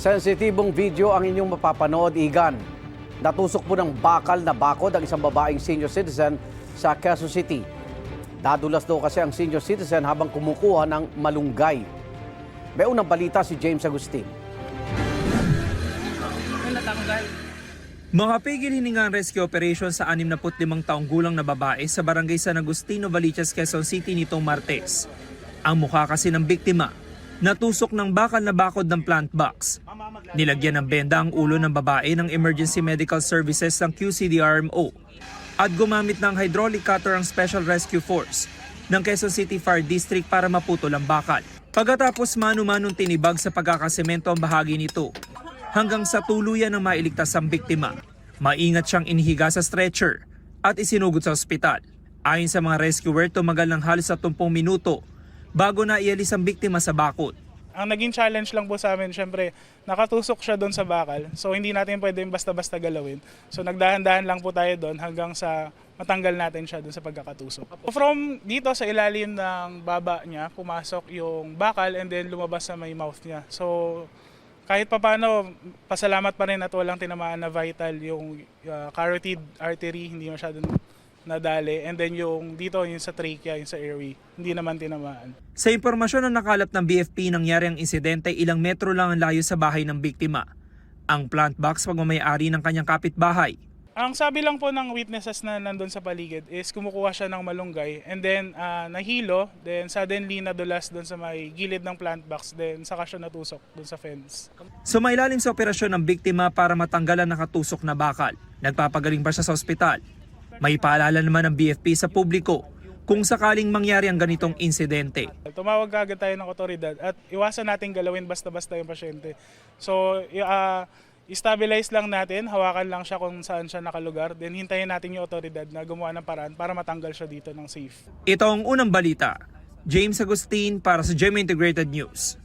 Sensitibong video ang inyong mapapanood, Igan. Natusok po ng bakal na bakod ang isang babaeng senior citizen sa Quezon City. Dadulas daw kasi ang senior citizen habang kumukuha ng malunggay. May unang balita si James Agustin. Makapigil hininga ang rescue operation sa 65 taong gulang na babae sa barangay San Agustino, Valiches, Quezon City nitong Martes. Ang mukha kasi ng biktima, natusok ng bakal na bakod ng plant box. Nilagyan ng benda ang ulo ng babae ng Emergency Medical Services ng QCDRMO at gumamit ng hydraulic cutter ang Special Rescue Force ng Quezon City Fire District para maputol ang bakal. Pagkatapos manu-manong tinibag sa pagkakasemento ang bahagi nito, hanggang sa tuluyan ng mailigtas ang biktima. Maingat siyang inihiga sa stretcher at isinugod sa ospital. Ayon sa mga rescuer, tumagal ng halos 30 minuto bago na ialis ang biktima sa bakod. Ang naging challenge lang po sa amin, syempre, nakatusok siya doon sa bakal. So hindi natin pwedeng basta-basta galawin. So nagdahan-dahan lang po tayo doon hanggang sa matanggal natin siya doon sa pagkakatusok. From dito sa ilalim ng baba niya, pumasok yung bakal and then lumabas sa may mouth niya. So kahit papano, pasalamat pa rin at walang tinamaan na vital yung carotid artery, hindi masyadong nadali. And then yung dito, yung sa trachea, yung sa airway, hindi naman tinamaan. Sa impormasyon na nakalap ng BFP, nangyari ang insidente ilang metro lang ang layo sa bahay ng biktima. Ang plant box pagmamayari ng kanyang kapitbahay. Ang sabi lang po ng witnesses na nandun sa paligid is kumukuha siya ng malunggay and then nahilo, then suddenly nadulas doon sa may gilid ng plant box, then saka siya natusok doon sa fence. Sumailalim sa operasyon ng biktima para matanggal ang nakatusok na bakal. Nagpapagaling pa siya sa ospital. May paalala naman ng BFP sa publiko kung sakaling mangyari ang ganitong insidente. Tumawag agad tayo ng otoridad at iwasan natin galawin basta-basta yung pasyente. So i-stabilize lang natin, hawakan lang siya kung saan siya nakalugar, then hintayin natin yung otoridad na gumawa ng paraan para matanggal siya dito ng safe. Ito ang unang balita. James Agustin para sa GMA Integrated News.